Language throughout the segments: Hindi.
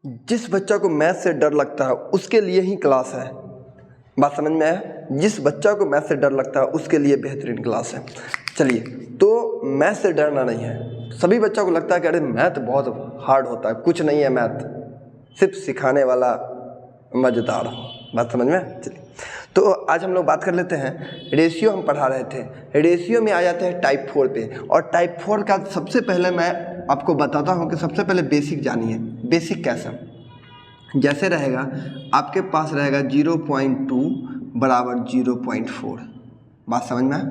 जिस बच्चा को मैथ से डर लगता है उसके लिए ही क्लास है। बात समझ में आया? जिस बच्चा को मैथ से डर लगता है उसके लिए बेहतरीन क्लास है। चलिए, तो मैथ से डरना नहीं है। सभी बच्चों को लगता है कि अरे मैथ बहुत हार्ड होता है, कुछ नहीं है मैथ, सिर्फ सिखाने वाला मज़ेदार हो। बात समझ में? चलिए, तो आज हम लोग बात कर लेते हैं, रेशियो हम पढ़ा रहे थे। रेशियो में आ जाते हैं टाइप 4 पे, और टाइप 4 का सबसे पहले मैं आपको बताता हूँ कि सबसे पहले बेसिक जानिए। बेसिक कैसा? जैसे रहेगा, आपके पास रहेगा 0.2 बराबर 0.4। बात समझ में आया?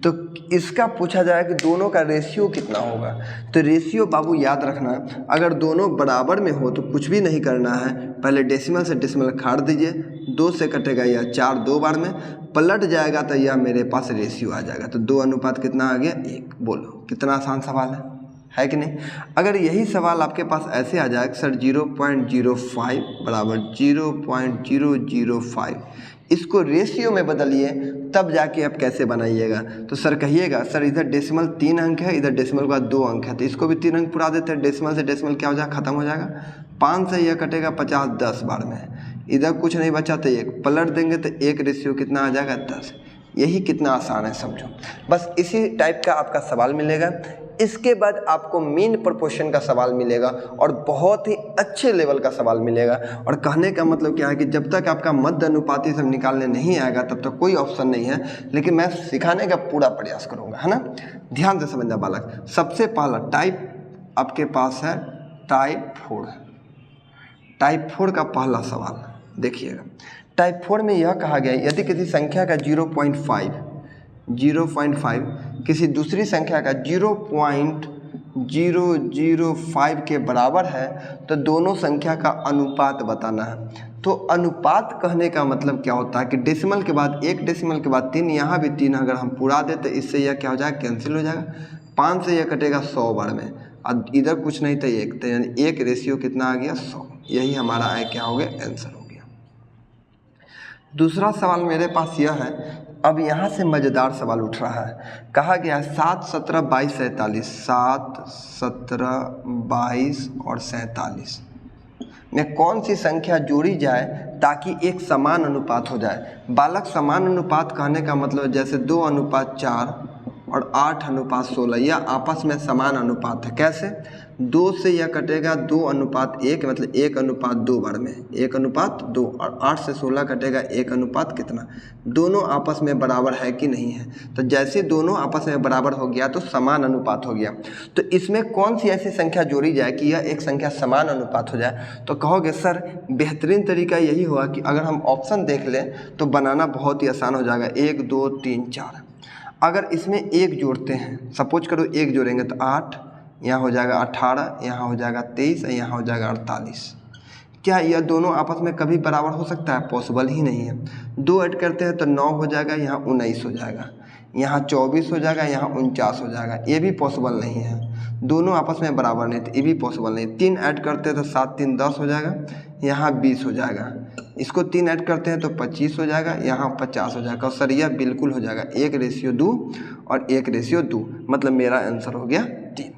तो इसका पूछा जाए कि दोनों का रेशियो कितना होगा। तो रेशियो बाबू याद रखना, अगर दोनों बराबर में हो तो कुछ भी नहीं करना है, पहले डेसिमल से डेसिमल काट दीजिए, 2 से कटेगा या 4 दो बार में, पलट जाएगा तो यह मेरे पास रेशियो आ जाएगा। तो 2 अनुपात कितना आ गया? 1। बोलो, कितना आसान सवाल है कि नहीं? अगर यही सवाल आपके पास ऐसे आ जाए कि सर 0.05 बराबर 0.005, इसको रेशियो में बदलिए, तब जाके आप कैसे बनाइएगा। तो सर कहिएगा, सर इधर डेसिमल 3 अंक है, इधर डेसिमल के बाद 2 अंक है, तो इसको भी 3 अंक पुरा देते हैं। डेसिमल से डेसिमल क्या हो जाएगा? ख़त्म हो जाएगा। 5 से यह कटेगा 50 10 बार में, इधर कुछ नहीं बचा तो 1 पलट देंगे तो 1 रेशियो कितना आ जाएगा? 10। यही कितना आसान है, समझो। बस इसी टाइप का आपका सवाल मिलेगा। इसके बाद आपको मीन प्रोपोर्शन का सवाल मिलेगा, और बहुत ही अच्छे लेवल का सवाल मिलेगा। और कहने का मतलब क्या है कि जब तक आपका मध्य अनुपाती सब निकालने नहीं आएगा तब तक कोई ऑप्शन नहीं है, लेकिन मैं सिखाने का पूरा प्रयास करूंगा, है ना? ध्यान से समझना बालक। सबसे पहला टाइप आपके पास है टाइप 4। टाइप 4 का पहला सवाल देखिएगा। टाइप 4 में यह कहा गया, यदि किसी संख्या का 0.5 किसी दूसरी संख्या का 0.005 के बराबर है तो दोनों संख्या का अनुपात बताना है। तो अनुपात कहने का मतलब क्या होता है कि डेसिमल के बाद 1, डेसिमल के बाद 3, यहाँ भी 3 अगर हम पूरा दें तो इससे यह क्या हो जाएगा? कैंसिल हो जाएगा। 5 से यह कटेगा 100 बार में, अब इधर कुछ नहीं तो 1, तो यानी 1 रेशियो कितना आ गया? 100। यही हमारा क्या हो गया? आंसर हो गया। दूसरा सवाल मेरे पास यह है, अब यहाँ से मज़ेदार सवाल उठ रहा है। कहा गया 7, 17, 22, 47, 7, 17, 22 और 47 में कौन सी संख्या जोड़ी जाए ताकि एक समान अनुपात हो जाए। बालक, समान अनुपात कहने का मतलब जैसे 2:4 और 8:16, यह आपस में समान अनुपात है। कैसे? 2 से यह कटेगा 2:1, मतलब 1:2 बार में, 1:2, और 8 से 16 कटेगा 1:, कितना? दोनों आपस में बराबर है कि नहीं है? तो जैसे दोनों आपस में बराबर हो गया तो समान अनुपात हो गया। तो इसमें कौन सी ऐसी संख्या जोड़ी जाए कि यह एक संख्या समान अनुपात हो जाए? तो कहोगे सर बेहतरीन तरीका यही होगा कि अगर हम ऑप्शन देख लें तो बनाना बहुत ही आसान हो जाएगा। 1 2 3 4। अगर इसमें 1 जोड़ते हैं, सपोज करो 1 जोड़ेंगे तो 8, यहाँ हो जाएगा 18, यहाँ हो जाएगा 23, यहाँ हो जाएगा 48। क्या यह दोनों आपस में कभी बराबर हो सकता है? पॉसिबल ही नहीं है। 2 ऐड करते हैं तो 9 हो जाएगा, यहाँ 19 हो जाएगा, यहाँ 24 हो जाएगा, यहाँ 49 हो जाएगा। ये भी पॉसिबल नहीं है। दोनों आपस में बराबर नहीं, तो ये भी पॉसिबल नहीं। 3 ऐड करते हैं तो 7 3 10 हो जाएगा, यहाँ 20 हो जाएगा। इसको 3 ऐड करते हैं तो 25 हो जाएगा, यहाँ 50 हो जाएगा। और सर यह बिल्कुल हो जाएगा 1:2 और 1:2, मतलब मेरा आंसर हो गया 3।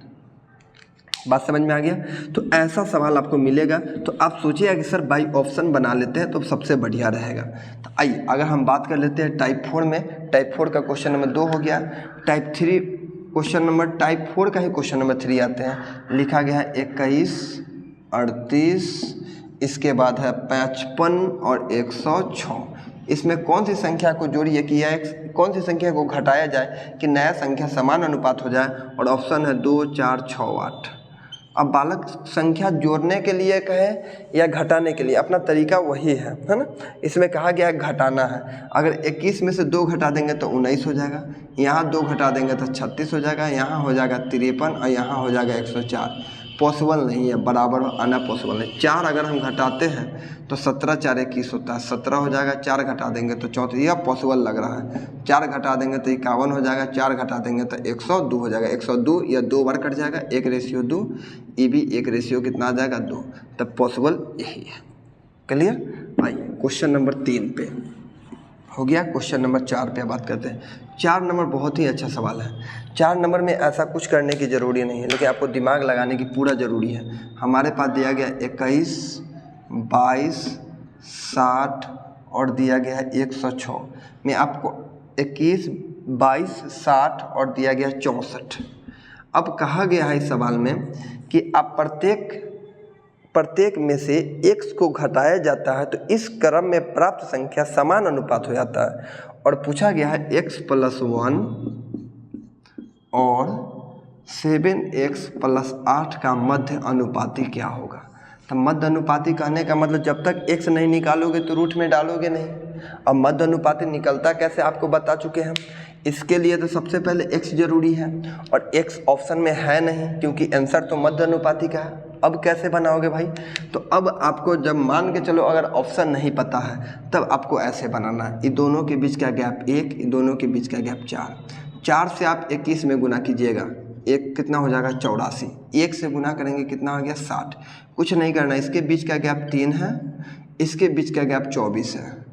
बात समझ में आ गया? तो ऐसा सवाल आपको मिलेगा तो आप सोचिएगा कि सर बाई ऑप्शन बना लेते हैं तो सबसे बढ़िया रहेगा। तो आइए अगर हम बात कर लेते हैं टाइप 4 में। टाइप 4 का क्वेश्चन नंबर 2 हो गया। टाइप 3 क्वेश्चन नंबर, टाइप 4 का ही क्वेश्चन नंबर 3 आते हैं। लिखा गया है 21, 38, इसके बाद है 55 और 106। इसमें कौन सी संख्या को जोड़िए कि यह कौन सी संख्या को घटाया जाए कि नया संख्या समान अनुपात हो जाए। और ऑप्शन है 2 4 6 8। अब बालक संख्या जोड़ने के लिए कहे या घटाने के लिए, अपना तरीका वही है ना? इसमें कहा गया है घटाना है। अगर 21 में से 2 घटा देंगे तो 19 हो जाएगा, यहाँ 2 घटा देंगे तो 36 हो जाएगा, यहाँ हो जाएगा 53 और यहाँ हो जाएगा 104। पॉसिबल नहीं है, बराबर आना पॉसिबल नहीं। 4 अगर हम घटाते हैं तो 17 4 21 होता है, 17 हो जाएगा। 4 घटा देंगे तो 34, यह पॉसिबल लग रहा है। 4 घटा देंगे तो 51 हो जाएगा, 4 घटा देंगे तो 102 हो जाएगा। 102 या 2 बार कट जाएगा, 1:2। ये भी 1 कितना आ जाएगा? 2। तब पॉसिबल यही है। क्लियर? आइए क्वेश्चन नंबर 3 पे। हो गया। क्वेश्चन नंबर 4 पे बात करते हैं। 4 नंबर बहुत ही अच्छा सवाल है। 4 नंबर में ऐसा कुछ करने की ज़रूरी नहीं है, लेकिन आपको दिमाग लगाने की पूरा ज़रूरी है। हमारे पास दिया गया 21, 22, 60 और दिया गया है 106 में आपको 21, 22, 60 और दिया गया 64। अब कहा गया है इस सवाल में कि आप प्रत्येक में से x को घटाया जाता है तो इस क्रम में प्राप्त संख्या समान अनुपात हो जाता है। और पूछा गया है x + 1 और 7x + 8 का मध्य अनुपाती क्या होगा। तो मध्य अनुपाती कहने का मतलब जब तक x नहीं निकालोगे तो रूट में डालोगे नहीं। अब मध्य अनुपाती निकलता कैसे आपको बता चुके हैं। इसके लिए तो सबसे पहले x जरूरी है और x ऑप्शन में है नहीं, क्योंकि आंसर तो मध्य अनुपाती का है। अब कैसे बनाओगे भाई। तो अब आपको जब मान के चलो अगर ऑप्शन नहीं पता है तब आपको ऐसे बनाना है। ये दोनों के बीच का गैप 1, ये दोनों के बीच का गैप 4। 4 से आप 21 में गुना कीजिएगा, 1 कितना हो जाएगा 84। 1 से गुना करेंगे कितना हो गया 60। कुछ नहीं करना, इसके बीच का गैप 3 है, इसके बीच का गैप 24 है।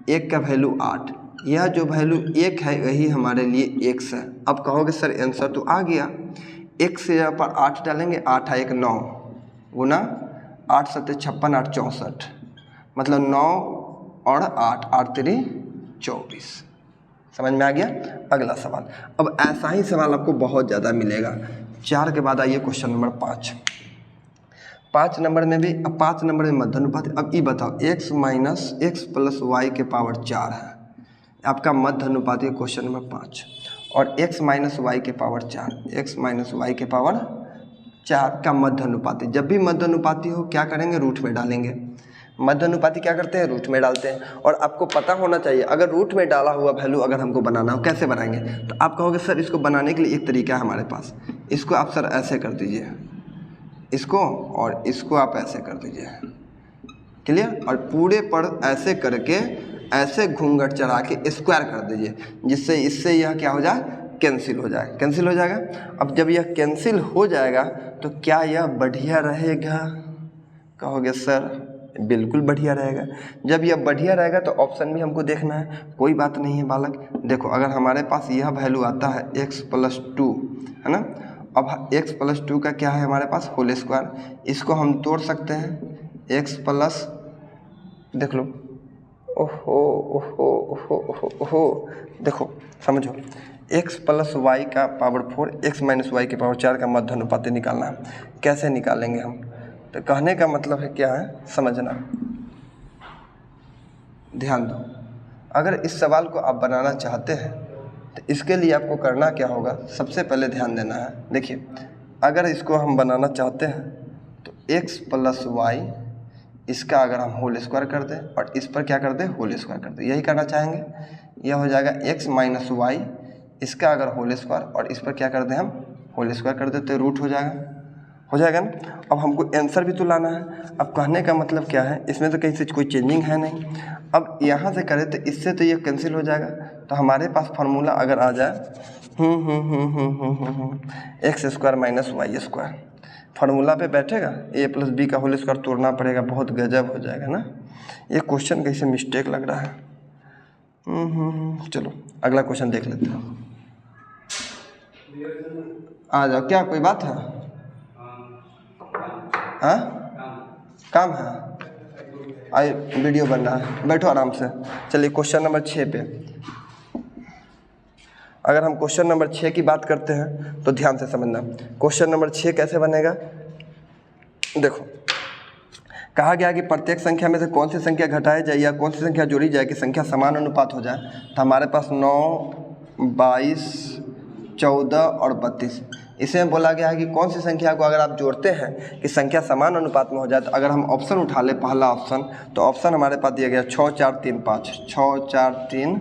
1 का वैल्यू 8, यह जो वैल्यू 1 है वही हमारे लिए x है। अब कहोगे सर आंसर तो आ गया। 1 से यहाँ पर 8 डालेंगे, 8 है 1 9 गुना 8 7 56, 8 64, मतलब 9 और 8, 8 3 24। समझ में आ गया। अगला सवाल। अब ऐसा ही सवाल आपको बहुत ज़्यादा मिलेगा। 4 के बाद आइए क्वेश्चन नंबर 5। 5 नंबर में भी, अब 5 नंबर में मध्य अनुपात। अब ये बताओ x - x + y के पावर 4 है आपका मध्य अनुपाती क्वेश्चन नंबर 5, और x - y के पावर 4, x - y के पावर 4 का मध्य अनुपाती। जब भी मध्य अनुपाती हो क्या करेंगे, रूट में डालेंगे। मध्य अनुपाती क्या करते हैं, रूट में डालते हैं। और आपको पता होना चाहिए अगर रूट में डाला हुआ वैल्यू अगर हमको बनाना हो कैसे बनाएंगे। तो आप कहोगे सर इसको बनाने के लिए एक तरीका है हमारे पास। इसको आप सर ऐसे कर दीजिए, इसको और इसको आप ऐसे कर दीजिए, क्लियर। और पूरे पर ऐसे करके ऐसे घूंघट चढ़ा के स्क्वायर कर दीजिए, जिससे इससे यह क्या हो जाए, कैंसिल हो जाए। कैंसिल हो जाएगा। अब जब यह कैंसिल हो जाएगा तो क्या यह बढ़िया रहेगा। कहोगे सर बिल्कुल बढ़िया रहेगा। जब यह बढ़िया रहेगा तो ऑप्शन भी हमको देखना है। कोई बात नहीं है बालक, देखो अगर हमारे पास यह वैल्यू आता है x + 2 है ना। अब x + 2 का क्या है हमारे पास, होल स्क्वायर। इसको हम तोड़ सकते हैं, x प्लस, देख लो, ओहो ओहो ओहो ओहो ओहो, देखो समझो, x + y का पावर 4, x - y के पावर 4 का मध्य अनुपाती निकालना है। कैसे निकालेंगे हम, तो कहने का मतलब है क्या है, समझना, ध्यान दो। अगर इस सवाल को आप बनाना चाहते हैं तो इसके लिए आपको करना क्या होगा, सबसे पहले ध्यान देना है। देखिए अगर इसको हम बनाना चाहते हैं तो x + y, इसका अगर हम होल स्क्वायर कर दें और इस पर क्या कर दें, होल स्क्वायर कर दें, यही करना चाहेंगे। यह हो जाएगा x - y, इसका अगर होल स्क्वायर और इस पर क्या कर दें हम, होल स्क्वायर कर देते, रूट हो जाएगा ना। अब हमको आंसर भी तो लाना है। अब कहने का मतलब क्या है, इसमें तो कहीं से कोई चेंजिंग है नहीं। अब यहाँ से करें तो इससे तो ये कैंसिल हो जाएगा। तो हमारे पास फार्मूला अगर आ जाए x² - y², फार्मूला पे बैठेगा, a + b का होल स्क्वायर तोड़ना पड़ेगा, बहुत गजब हो जाएगा ना। ये क्वेश्चन कैसे मिस्टेक लग रहा है। चलो अगला क्वेश्चन देख लेते हैं। आ जाओ, क्या कोई बात है, हाँ काम है, आइए वीडियो बन रहा है, बैठो आराम से। चलिए क्वेश्चन नंबर 6 पे, अगर हम क्वेश्चन नंबर 6 की बात करते हैं तो ध्यान से समझना। क्वेश्चन नंबर 6 कैसे बनेगा, देखो कहा गया कि प्रत्येक संख्या में से कौन सी संख्या घटाई जाए या कौन सी संख्या जोड़ी जाए कि संख्या समान अनुपात हो जाए। तो हमारे पास 9, 22, 14 और 32, इसमें बोला गया है कि कौन सी संख्या को अगर आप जोड़ते हैं कि संख्या समान अनुपात में हो जाए। तो अगर हम ऑप्शन उठा ले पहला ऑप्शन, तो ऑप्शन हमारे पास दिया गया 6 4 3 5, 6 4 3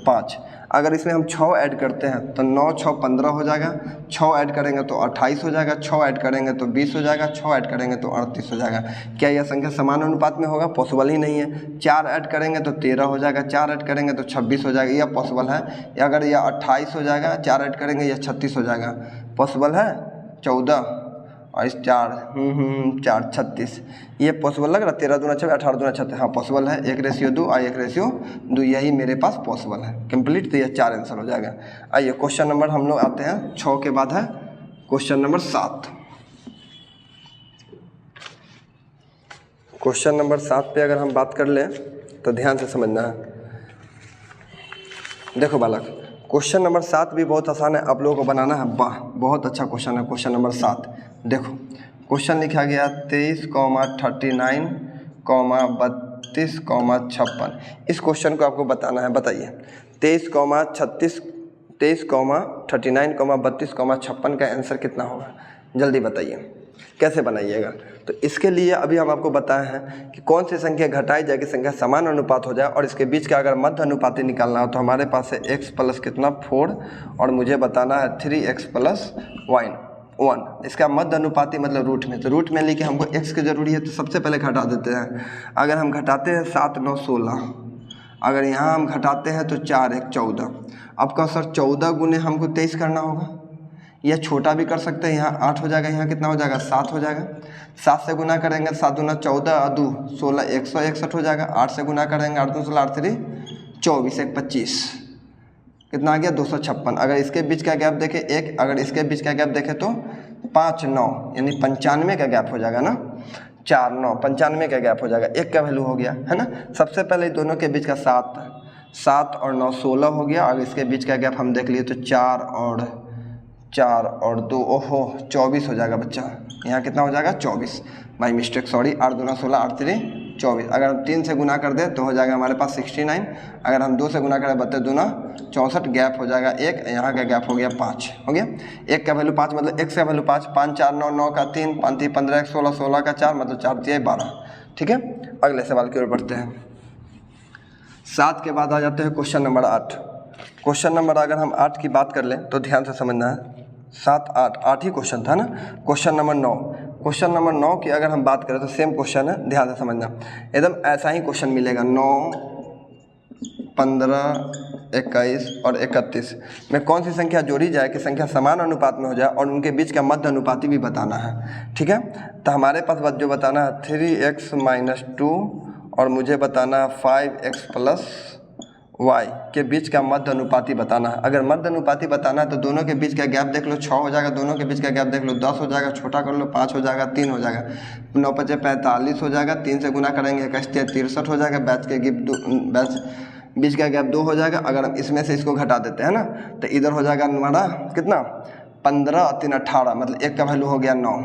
5। अगर इसमें हम 6 ऐड करते हैं तो 9 6 15 हो जाएगा, 6 ऐड करेंगे तो 28 हो जाएगा, 6 ऐड करेंगे तो 20 हो जाएगा, 6 ऐड करेंगे तो 38 हो जाएगा। क्या यह संख्या समान अनुपात में होगा, पॉसिबल ही नहीं है। 4 ऐड करेंगे तो 13 हो जाएगा, 4 ऐड करेंगे तो 26 हो जाएगा, यह पॉसिबल है। या अगर यह 28 हो जाएगा, 4 ऐड करेंगे यह 36 हो जाएगा, पॉसिबल है। 14 और इस 4 36, ये पॉसिबल लग रहा है? 13 दूना 26, 18 दूना 36, हाँ पॉसिबल है। 1:2 और 1:2, यही मेरे पास पॉसिबल है। कंप्लीट, तो यह 4 आंसर हो जाएगा। आइए क्वेश्चन नंबर हम लोग आते हैं 6 के बाद है क्वेश्चन नंबर 7। क्वेश्चन नंबर 7 पे अगर हम बात कर लें तो ध्यान से समझना है। देखो बालक, क्वेश्चन नंबर 7 भी बहुत आसान है, आप लोगों को बनाना है। वाह, बहुत अच्छा क्वेश्चन है क्वेश्चन नंबर 7। देखो क्वेश्चन लिखा गया 23, 39, 32, 56। इस क्वेश्चन को आपको बताना है। बताइए 23, 36, 23, 39, 32, 56 का आंसर कितना होगा? जल्दी बताइए, कैसे बनाइएगा? तो इसके लिए अभी हम आपको बताए हैं कि कौन सी संख्या घटाई जाए कि संख्या समान अनुपात हो जाए, और इसके बीच का अगर मध्य अनुपाती निकालना हो तो हमारे पास है x प्लस कितना 4, और मुझे बताना है 3x प्लस 1। इसका मध्य अनुपाती मतलब रूट में, तो रूट में लेके हमको x की ज़रूरी है, तो सबसे पहले घटा देते हैं। अगर हम घटाते हैं 7 9 16, अगर यहाँ हम घटाते हैं तो 4 1 14। अब कहो सर 14 गुने हमको 23 करना होगा, यह छोटा भी कर सकते हैं। यहाँ 8 हो जाएगा, यहाँ कितना हो जाएगा 7 हो जाएगा। 7 से गुना करेंगे 7 दूना 14, 2 16, 161 हो जाएगा। 8 से गुना करेंगे 8 2 16, 8 3 24, 1 25, कितना आ गया 256। अगर इसके बीच का गैप देखें एक, अगर इसके बीच का गैप देखें तो 5 9, यानी 95 का गैप हो जाएगा ना। 4 9 95 का गैप हो जाएगा, एक का वैल्यू हो गया है ना। सबसे पहले दोनों के बीच का 7 और 9 16 हो गया। अगर इसके बीच का गैप हम देख लिए तो 4 और 2, ओहो 24 हो जाएगा बच्चा। यहाँ कितना हो जाएगा 24, बाई मिस्टेक सॉरी। 8 दूना 16, 8 3 24। अगर हम 3 से गुना कर दें तो हो जाएगा हमारे पास 69। अगर हम 2 से गुना करें 32 दूना 64, गैप हो जाएगा 1, यहाँ का गैप हो गया 5 हो गया। 1 का वैल्यू 5 मतलब x का वैल्यू 5, 5 4 9, 9 का 3, 5 3 15, 1 16, 16 का 4 मतलब 4 3 12। ठीक है, अगले सवाल की ओर बढ़ते हैं। 7 के बाद आ जाते हैं क्वेश्चन नंबर 8। क्वेश्चन नंबर अगर हम 8 की बात कर लें तो ध्यान से समझना है। 7 8 ही क्वेश्चन था ना। क्वेश्चन नंबर 9, क्वेश्चन नंबर 9 की अगर हम बात करें तो सेम क्वेश्चन है, ध्यान से समझना। एकदम ऐसा ही क्वेश्चन मिलेगा। 9 15 21 और 31 में कौन सी संख्या जोड़ी जाए कि संख्या समान अनुपात में हो जाए, और उनके बीच का मध्य अनुपाती भी बताना है। ठीक है, तो हमारे पास जो बताना है 3x - 2 और मुझे बताना है 5x प्लस y के बीच का मध्य अनुपाती बताना है। अगर मध्य अनुपाती बताना है तो दोनों के बीच का गैप देख लो 6 हो जाएगा, दोनों के बीच का गैप देख लो 10 हो जाएगा, छोटा कर लो 5 हो जाएगा, 3 हो जाएगा, 9 5 45 हो जाएगा। 3 से गुना करेंगे 63 हो जाएगा। बैच बीच का गैप 2 हो जाएगा। अगर हम इसमें से इसको घटा देते हैं ना तो इधर हो जाएगा हमारा कितना 15 और 3 18, मतलब 1 का वैल्यू हो गया 9।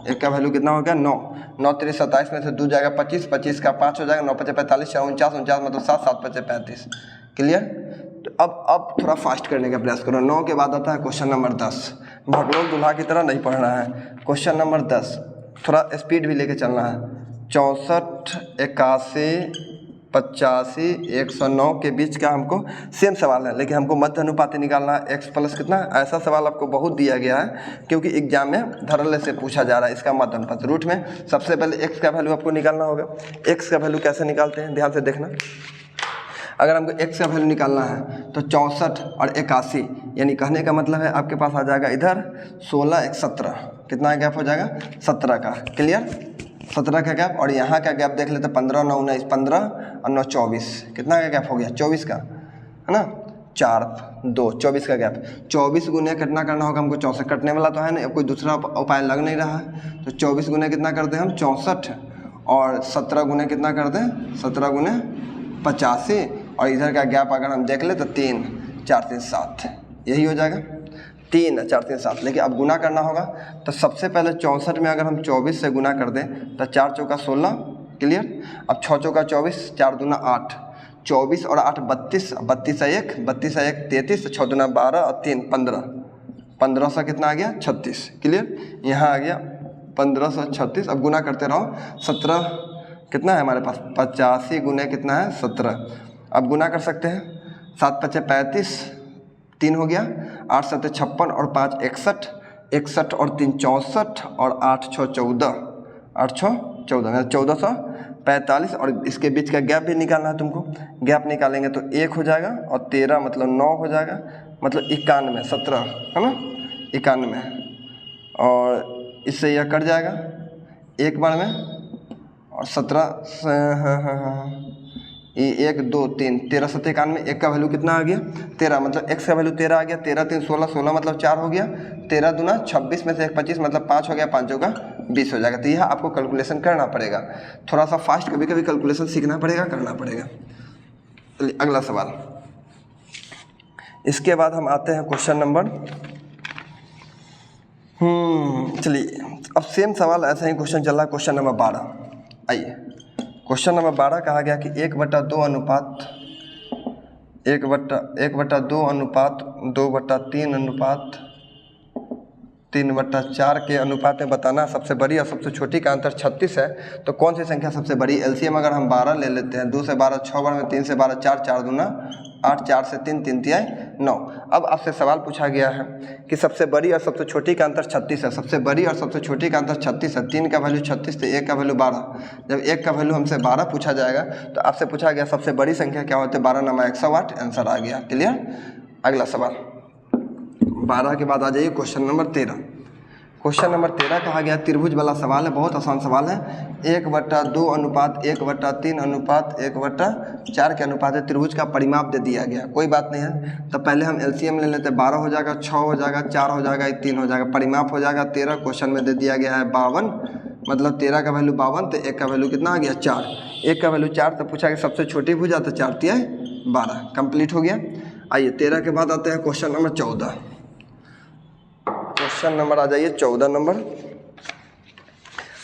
1 का वैल्यू कितना हो गया 9। 9 3 27 में से 2 जाएगा 25, 25 का 5 हो जाएगा। 9 5 45, 49 49 मतलब 7 7 5 35। क्लियर। तो अब थोड़ा फास्ट करने का प्रयास करो। 9 के बाद आता है क्वेश्चन नंबर 10। भगलोक दूल्हा की तरह नहीं पढ़ना है। क्वेश्चन नंबर 10 थोड़ा स्पीड भी लेके चलना है। 64 81 85 109 के बीच का हमको सेम सवाल है, लेकिन हमको मध्य अनुपाती निकालना है। x प्लस कितना, ऐसा सवाल आपको बहुत दिया गया है क्योंकि एग्जाम में धरले से पूछा जा रहा है। इसका मध्य अनुपात रूट में सबसे पहले x का वैल्यू आपको निकालना होगा। x का वैल्यू कैसे निकालते हैं ध्यान से देखना। अगर हमको x का वैल्यू निकालना है तो 64 और 81, यानी कहने का मतलब है आपके पास आ जाएगा इधर 16 1 17, कितना गैप हो जाएगा 17 का। क्लियर, 17 का गैप। और यहाँ का गैप देख लेते 15 9 19, 15 और 9 24, कितना का गैप हो गया 24 का, है ना। 4 2 24 का गैप। 24 गुने कितना करना होगा हमको, 64 कटने वाला तो है ना, कोई दूसरा उपाय लग नहीं रहा है। तो 24 गुने कितना कर दें हम 64, और 17 गुने कितना कर दें 17 गुने 85, और इधर का गैप अगर हम देख ले तो 3 4 3 7, यही हो जाएगा 3 4 3 7। लेकिन अब गुना करना होगा तो सबसे पहले 64 में अगर हम 24 से गुना कर दें तो 4 चौका 16। क्लियर। अब 6 चौका 24, 4 दूना 8, 24 और 8 32, 32 1 33, 6 दूना 12 और 3 15, 15 से कितना आ गया 36। क्लियर, यहाँ आ गया 1536। अब गुना करते रहो। 17 कितना है हमारे पास 85 गुने कितना है 17। अब गुना कर सकते हैं। 7 5 35, 3 हो गया, 8 7 56 और 5 61, 61 और 3 64 और 8 6 14, 8 6 14 मतलब 1445। और इसके बीच का गैप भी निकालना है तुमको। गैप निकालेंगे तो 1 हो जाएगा, और 13 मतलब 9 हो जाएगा, मतलब 91 17 है ना 91, और इससे यह कट जाएगा एक बार में, और 17 ये 1 2 3 13 7 91, एक का वैल्यू कितना आ गया 13, मतलब x का वैल्यू 13 आ गया, 13 3 16 16 मतलब 4 हो गया, 13 दूना 26 में से 1 25 मतलब 5 हो गया, 5 चौका 20 हो जाएगा। तो यह आपको कैलकुलेशन करना पड़ेगा, थोड़ा सा फास्ट कभी कभी कैलकुलेशन सीखना पड़ेगा, करना पड़ेगा। चलिए अगला सवाल, इसके बाद हम आते हैं क्वेश्चन नंबर चलिए अब सेम सवाल ऐसा ही क्वेश्चन चल रहा है, क्वेश्चन नंबर 12। आइए क्वेश्चन नंबर 12 कहा गया कि 1/2 अनुपात 1/2 अनुपात 2/3 अनुपात 3/4 के अनुपात में बताना सबसे बड़ी और सबसे छोटी का अंतर 36 है, तो कौन सी संख्या सबसे बड़ी। एलसीएम अगर हम 12 ले लेते हैं, 2 से 12 6 बार में, 3 से 12 4 4 दूना 8, 4 से 3 3 तिहाई 9। अब आपसे सवाल पूछा गया है कि सबसे बड़ी और सबसे छोटी का अंतर 36 है, सबसे बड़ी और सबसे छोटी का अंतर 36 है, 3 का वैल्यू 36 तो 1 का वैल्यू 12। जब 1 का वैल्यू हमसे 12 पूछा जाएगा तो आपसे पूछा गया सबसे बड़ी संख्या क्या होती है, 12 × 108, आंसर आ गया। क्लियर। अगला सवाल 12 के बाद आ जाइए क्वेश्चन नंबर 13। क्वेश्चन नंबर 13 कहा गया त्रिभुज वाला सवाल है, बहुत आसान सवाल है। 1/2 अनुपात 1/3 अनुपात 1/4 के अनुपात है, त्रिभुज का परिमाप दे दिया गया, कोई बात नहीं है। तो पहले हम एलसीएम ले लेते हैं, 12 हो जाएगा, 6 हो जाएगा, 4 हो जाएगा, 3 हो जाएगा, परिमाप हो जाएगा 13। क्वेश्चन में दे दिया गया है 52, मतलब 13 का वैल्यू 52 तो 1 का वैल्यू कितना आ गया 4, 1 का वैल्यू 4 तो पूछा कि सबसे छोटी भुजा तो 4 तिहाई 12, कंप्लीट हो गया। आइए 13 के बाद आते हैं क्वेश्चन नंबर 14। क्वेश्चन नंबर आ जाइए 14 नंबर,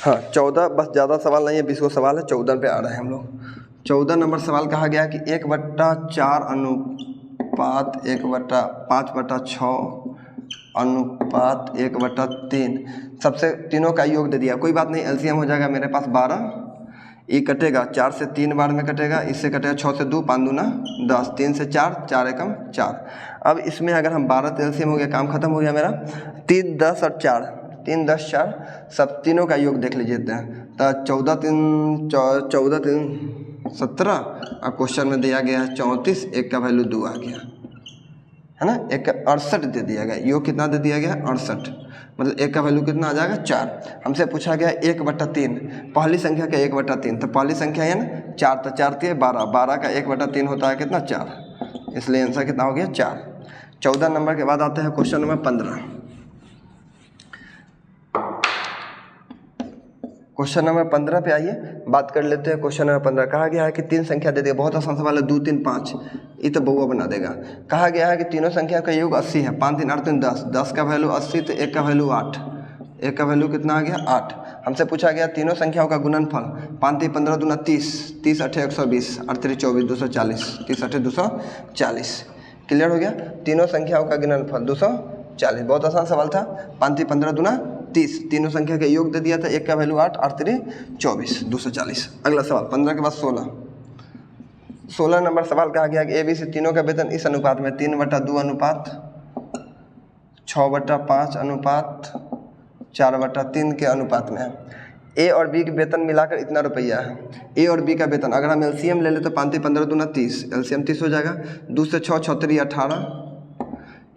हाँ 14, बस ज़्यादा सवाल नहीं है, 20 सवाल है, 14 पे आ रहे हैं हम लोग। 14 नंबर सवाल कहा गया कि 1/4 अनुपात 1/5/6 अनुपात 1/3, सबसे तीनों का योग दे दिया, कोई बात नहीं, एलसीएम हो जाएगा मेरे पास 12, ये कटेगा 4 से 3 बार में कटेगा, इससे कटेगा 6 से 2 5 दूना 10, 3 से 4 4 एकम 4। अब इसमें अगर हम 12 तो एलसीएम हो गया, काम खत्म हो गया मेरा। 3 10 और 4, 3 10 4, सब तीनों का योग देख लीजिए तो 14 3 17 और क्वेश्चन में दिया गया है 34, 1 का वैल्यू 2 आ गया है ना, 1 का 68 दे दिया गया, योग कितना दे दिया गया 68, मतलब 1 का वैल्यू कितना आ जाएगा 4। हमसे पूछा गया 1/3, पहली संख्या का 1/3, तो पहली संख्या है ना 4, तो 4 तिहाई 12, 12 का 1/3 होता है कितना 4, इसलिए आंसर कितना हो गया 4। 14 नंबर के बाद आते हैं क्वेश्चन नंबर 15। क्वेश्चन नंबर 15 पे आइए, बात कर लेते हैं। क्वेश्चन नंबर 15 कहा गया है कि 3 संख्या दे दिया, बहुत आसान सवाल है, 2 3 5, ये तो बउआ बना देगा। कहा गया है कि तीनों संख्या का योग 80 है, 5 3 8 3 10, 10 का वैल्यू 80 तो 1 का वैल्यू 8, 1 का वैल्यू कितना आ गया 8। हमसे पूछा गया तीनों संख्याओं का गुणनफल, 5 3 15 दूना 30, 30 8 120, 8 3 24 240, 30 8 240। क्लियर हो गया। तीनों संख्याओं का गुणनफल 240, बहुत आसान सवाल था। 5 3 15 दूना 30, तीनों संख्या का योग दे दिया था, 1 का वैल्यू 8, 8 3 24 240। अगला सवाल 15 के बाद 16 नंबर सवाल कहा गया कि एबीसी तीनों का वेतन इस अनुपात में 3/2 अनुपात 6/5 अनुपात 4/3 के अनुपात में है। ए और बी के वेतन मिलाकर इतना रुपया है। ए और बी का वेतन अगर हम एलसीएम ले ले तो 5 3 15 दूना 30, एलसीएम 30 हो जाएगा, 2 से 6 6 3 18,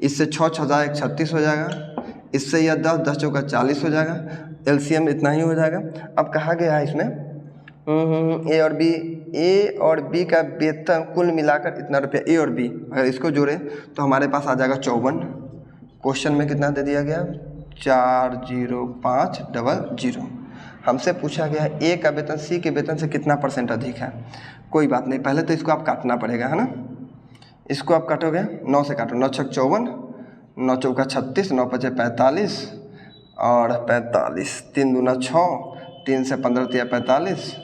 इससे 6 6 जाए 36 हो जाएगा, इससे यह 10 10 चौका 40 हो जाएगा, एलसीएम इतना ही हो जाएगा। अब कहा गया है इसमें ए और बी का वेतन कुल मिलाकर इतना रुपया, ए और बी अगर इसको जोड़े तो हमारे पास आ जाएगा 54। क्वेश्चन में कितना दे दिया गया 40500। हमसे पूछा गया है ए का वेतन सी के वेतन से कितना % अधिक है। कोई बात नहीं, पहले तो इसको आप काटना पड़ेगा, है ना। इसको आप काटोगे, 9 से काटो, 9 6 54, 9 चौका 36, 9 5 45 और 45, 3 दूना 6, 3 से 15 तिया 45,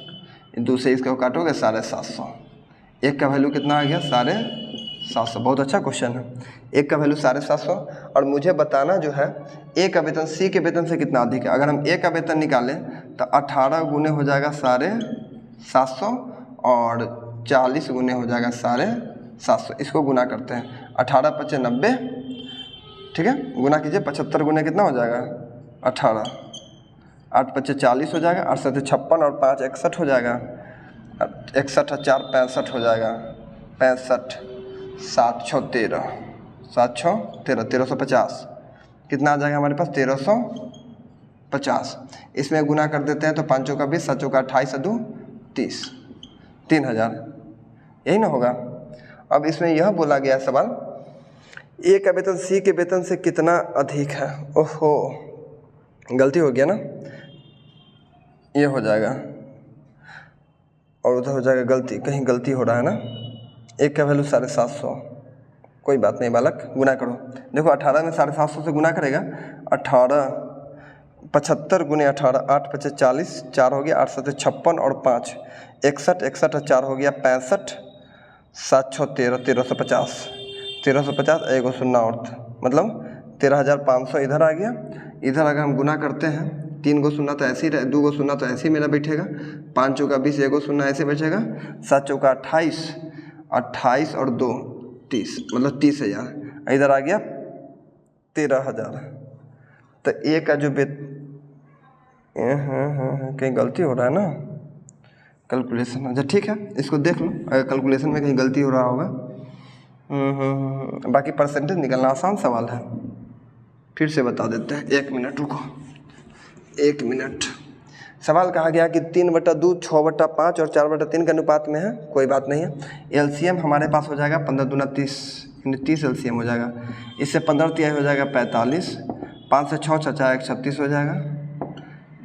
2 से इसको काटोगे 750। 1 का वैल्यू कितना आ गया 750। बहुत अच्छा क्वेश्चन है। 1 का वैल्यू 750 और मुझे बताना जो है ए का वेतन सी के वेतन से कितना अधिक है। अगर हम ए का वेतन निकालें तो 18 गुने हो जाएगा 750 और 40 गुने हो जाएगा 750। इसको गुना करते हैं, 18 5 90, ठीक है, गुना कीजिए, 75 गुने कितना हो जाएगा 18, 8 5 40 हो जाएगा, 8 7 56 और 5 61 हो जाएगा, 61 और 4 65 हो जाएगा, 65, 7 6 13, 7 6 13, 1350 कितना आ जाएगा हमारे पास 1350। 50, इसमें गुना कर देते हैं तो 5 चौका 20, 7 चौका 28, 2 30, 3000, यही ना होगा। अब इसमें यह बोला गया सवाल, ए का वेतन सी के वेतन से कितना अधिक है। ओहो, गलती हो गया ना, ये हो जाएगा और उधर हो जाएगा गलती, कहीं गलती हो रहा है ना। एक का वैल्यू 750, कोई बात नहीं बालक, गुना करो। देखो 18 में 750 से गुना करेगा, 18 75 गुने 18, 8 5 40, 4 हो गया, 8 7 56 और 5 61, 61 और 4 हो गया 65, 7 6 13, 1350, 1350 1 शून्य और मतलब 13,500 इधर आ गया। इधर अगर हम गुना करते हैं, 3 गो शून्य तो ऐसे ही, 2 गो शून्य तो ऐसे ही मेरा बैठेगा, 5 चौका 20, 1 शून्य ऐसे बैठेगा, 7 चौका 28, 28 और 2 30, मतलब 30,000। इधर आ गया 13,000। तो ए का जो कहीं गलती हो रहा है ना, कैलकुलेशन। अच्छा ठीक है, इसको देख लो, अगर कैलकुलेशन में कहीं गलती हो रहा होगा। बाकी परसेंटेज निकलना आसान सवाल है, फिर से बता देते हैं। 1 मिनट रुको, 1 मिनट। सवाल कहा गया कि 3/2, 6/5 और 4/3 के अनुपात में है, कोई बात नहीं है। एलसीएम हमारे पास हो जाएगा 15 दूना 30, 30 एलसीएम हो जाएगा। इससे 15 तिहाई हो जाएगा 45, 5 से 6 छचा 1 36 हो जाएगा,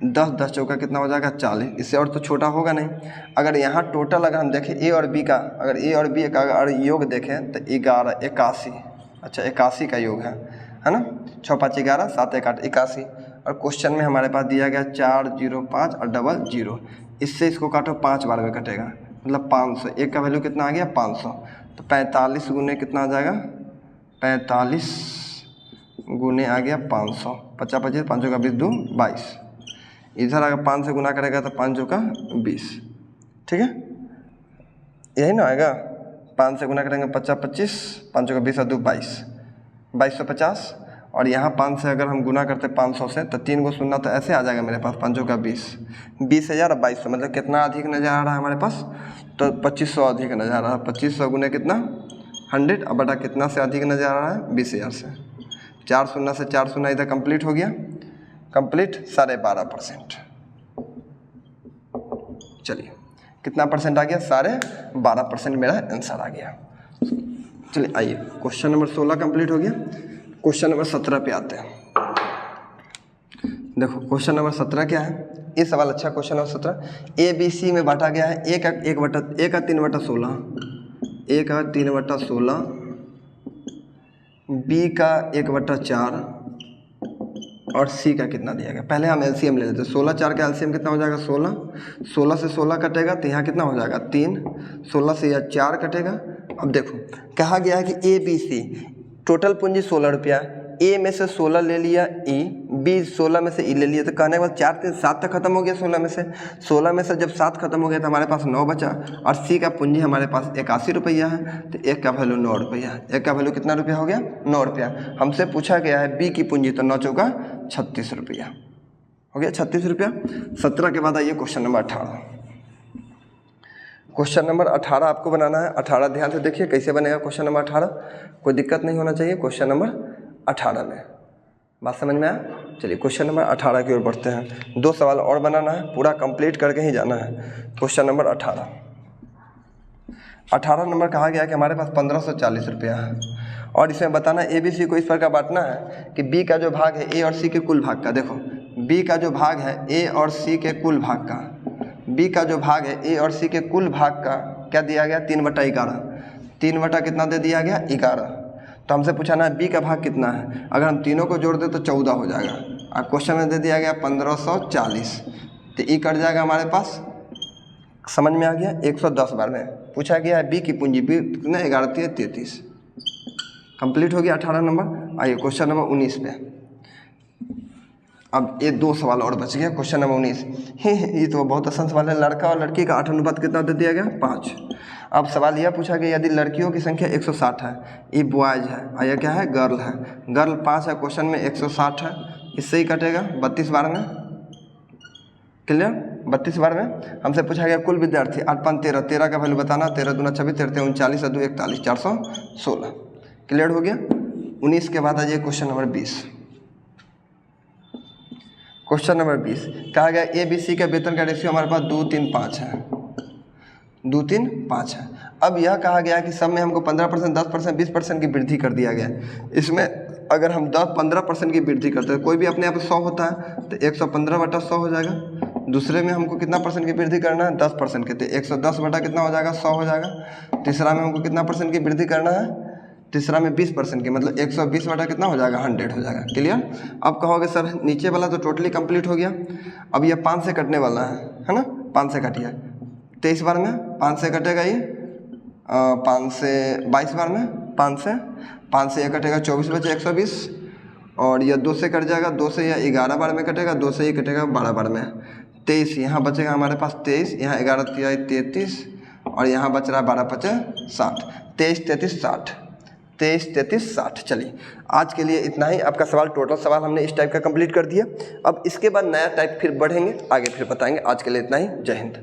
10 10 चौका कितना हो जाएगा 40। इससे और तो छोटा होगा नहीं। अगर यहाँ टोटल अगर हम देखें ए और बी का, अगर ए और बी का अगर योग देखें तो 11 81, अच्छा 81 का योग है ना। 6 5 11, 7 1 8 81। और क्वेश्चन में हमारे पास दिया गया 4 0 5 और 00। इससे इसको काटो 5 बार में कटेगा, मतलब 500। एक का वैल्यू कितना आ गया 500। तो 45 गुने कितना आ जाएगा, 45 गुने आ गया 500, 50 25, 5 का 20 2 22। इधर अगर 5 से गुना करेगा तो 5 का 20, ठीक है, यही ना आएगा। 5 से गुना करेंगे 50 25, 5 का 20 2 22, 2250। और यहाँ 5 से अगर हम गुना करते 500 से तो 3 गो शून्य तो ऐसे आ जाएगा मेरे पास, 5 का 20, 20,000 और 2200, मतलब कितना अधिक नजर आ रहा है हमारे पास, तो 2500 अधिक नजर आ रहा है। 2500 गुने कितना 100 और बटा कितना से अधिक नजर आ रहा है 20,000 से। 4 शून्य से 4 शून्य इधर कंप्लीट हो गया, कंप्लीट 12.5%। चलिए कितना परसेंट आ गया, 12.5% मेरा आंसर आ गया। चलिए आइए, क्वेश्चन नंबर 16 कंप्लीट हो गया। क्वेश्चन नंबर 17 पे आते हैं। देखो क्वेश्चन नंबर 17 क्या है, ये सवाल अच्छा question number 17। A B C में बांटा गया है, ए का 3/16, ए का 3/16, बी का 1/4 और सी का कितना दिया गया। पहले हम एलसीएम ले लेते हैं। 16 4 का एलसीएम कितना हो जाएगा 16, 16 से 16 कटेगा तो यहाँ कितना हो जाएगा 3, 16 से यह 4 कटेगा। अब देखो कहा गया है कि ए बी सी टोटल पूंजी 16 रुपया, ए में से 16 ले लिया ई, बी 16 में से ई ले लिया, तो कहने के बाद 4 3 7 तक खत्म हो गया 16 में से। 16 में से जब 7 खत्म हो गया तो हमारे पास 9 बचा, और सी का पूंजी हमारे पास 81 रुपया है, तो एक का वैल्यू 9 रुपया है। एक का वैल्यू कितना रुपया हो गया 9 रुपया। हमसे पूछा गया है बी की पूंजी, तो 9 चौका 36 रुपया हो गया, 36 रुपया। 17 के बाद आइए क्वेश्चन नंबर 18। क्वेश्चन नंबर 18 आपको बनाना है। 18 ध्यान से देखिए कैसे बनेगा क्वेश्चन नंबर 18, कोई दिक्कत नहीं होना चाहिए क्वेश्चन नंबर 18 में। बात समझ में आया? चलिए क्वेश्चन नंबर 18 की ओर बढ़ते हैं। 2 सवाल और बनाना है, पूरा कंप्लीट करके ही जाना है। क्वेश्चन नंबर 18 नंबर कहा गया कि हमारे पास 1540 रुपया है, और इसमें बताना ए बी सी को इस प्रकार बांटना है कि बी का जो भाग है ए और सी के कुल भाग का। देखो बी का जो भाग है ए और सी के कुल भाग का, बी का जो भाग है ए और सी के कुल भाग का क्या दिया गया 3/11, 3 कितना दे दिया गया 11। तो हमसे पूछना है बी का भाग कितना है। अगर हम तीनों को जोड़ दें तो 14 हो जाएगा। अब क्वेश्चन में दे दिया गया 1540, तो ई कट जाएगा हमारे पास, समझ में आ गया। 110 बार में पूछा गया है बी की पूंजी, बी कितना 11 33, कंप्लीट हो गया 18 नंबर। आइए क्वेश्चन नंबर 19 पे। अब ये 2 सवाल और बच गया। क्वेश्चन नंबर 19, ये तो बहुत आसान सवाल है। लड़का और लड़की का 8 अनुपात कितना दे दिया गया 5। अब सवाल यह पूछा गया यदि लड़कियों की संख्या 160 है, ये बॉयज है और यह क्या है गर्ल है, गर्ल 5 है, क्वेश्चन में 160 है, इससे ही कटेगा 32 बार में। क्लियर? 32 बार में हमसे पूछा गया कुल विद्यार्थी 8 5 13, 13 का वैल्यू बताना, 13 दूना 26, 13 39 2 41, 416। क्लियर हो गया। 19 के बाद आ जाइए क्वेश्चन नंबर 20। क्वेश्चन नंबर 20 कहा गया ABC का वेतन का रेशियो हमारे पास 2, 3, 5 है, 2, 3, 5 है। अब यह कहा गया कि सब में हमको 15%, 10%, 20% की वृद्धि कर दिया गया है। इसमें अगर हम 15% की वृद्धि करते हैं, कोई भी अपने आप 100 होता है तो 115/100 हो जाएगा। दूसरे में हमको कितना परसेंट की वृद्धि करना है, 10% के, तो 110 बटा कितना हो जाएगा, 100 हो जाएगा। तीसरा में हमको कितना परसेंट की वृद्धि करना है, तीसरा में 20% की, मतलब 120 बटा कितना हो जाएगा, 100 हो जाएगा। क्लियर। अब कहोगे सर नीचे वाला तो टोटली कंप्लीट हो गया, अब ये 5 से कटने वाला है ना, 5 से कटिए 23 बार में, 5 से कटेगा ये 5 से 22 बार में, 5 से ये कटेगा 24 बचे 120, और यह 2 से कट जाएगा, 2 से यह 11 बार में कटेगा, 2 से ये कटेगा 12 बार में, 23 यहाँ बचेगा हमारे पास 23, यहाँ 11 तिया 33, और यहाँ बच रहा है 12 पचे 60, 23, 33, 60, 23, 33, 60। चलिए आज के लिए इतना ही। आपका सवाल, टोटल सवाल हमने इस टाइप का कंप्लीट कर दिया। अब इसके बाद नया टाइप फिर बढ़ेंगे, आगे फिर बताएंगे। आज के लिए इतना ही। जय हिंद।